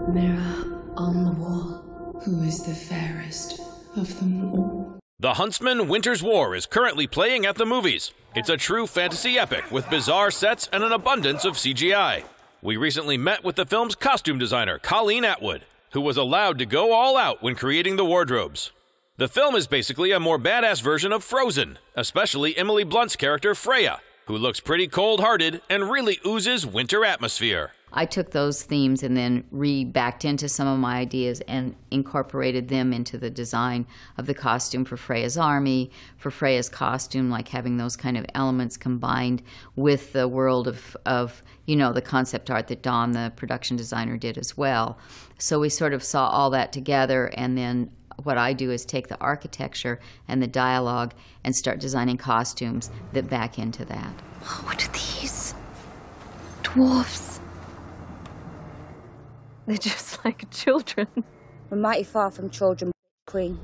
Mirror on the wall, who is the fairest of them all? The Huntsman Winter's War is currently playing at the movies. It's a true fantasy epic with bizarre sets and an abundance of CGI. We recently met with the film's costume designer, Colleen Atwood, who was allowed to go all out when creating the wardrobes. The film is basically a more badass version of Frozen, especially Emily Blunt's character Freya, who looks pretty cold-hearted and really oozes winter atmosphere. I took those themes and then backed into some of my ideas and incorporated them into the design of the costume for Freya's army, for Freya's costume, like having those kind of elements combined with the world of the concept art that Dawn, the production designer, did as well. So we sort of saw all that together, and then what I do is take the architecture and the dialogue and start designing costumes that back into that. What are these? Dwarfs. They're just like children. We're mighty far from children, Queen.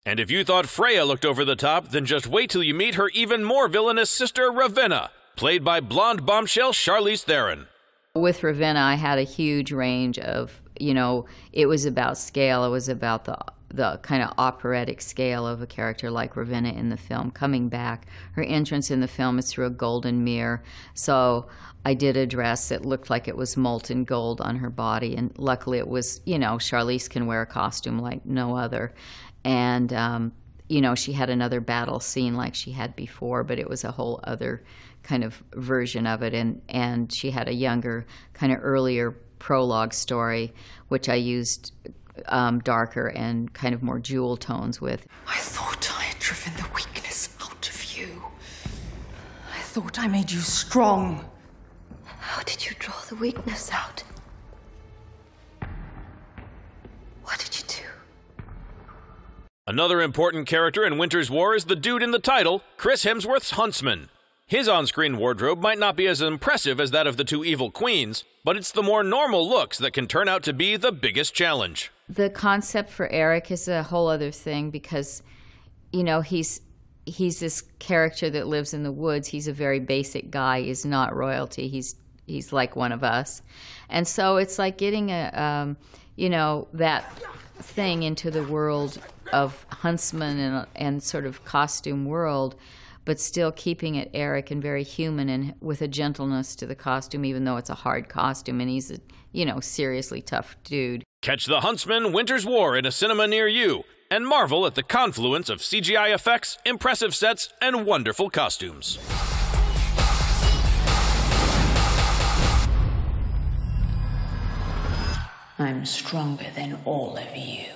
And if you thought Freya looked over the top, then just wait till you meet her even more villainous sister, Ravenna, played by blonde bombshell Charlize Theron. With Ravenna, I had a huge range of, it was about scale. It was about the kind of operatic scale of a character like Ravenna in the film coming back. Her entrance in the film is through a golden mirror. So I did a dress that looked like it was molten gold on her body, and luckily it was, Charlize can wear a costume like no other. And, she had another battle scene like she had before, but it was a whole other kind of version of it. And she had a younger, kind of earlier prologue story, which I used darker and kind of more jewel tones with. I thought I had driven the weakness out of you. I thought I made you strong. How did you draw the weakness out? What did you do? Another important character in Winter's War is the dude in the title, Chris Hemsworth's Huntsman. His on-screen wardrobe might not be as impressive as that of the two evil queens, but it's the more normal looks that can turn out to be the biggest challenge. The concept for Eric is a whole other thing because, he's this character that lives in the woods. He's a very basic guy. He's not royalty. He's like one of us. And so it's like getting that thing into the world of huntsman and sort of costume world, but still keeping it Eric and very human and with a gentleness to the costume, even though it's a hard costume and he's a, seriously tough dude. Catch The Huntsman Winter's War in a cinema near you and marvel at the confluence of CGI effects, impressive sets, and wonderful costumes. I'm stronger than all of you.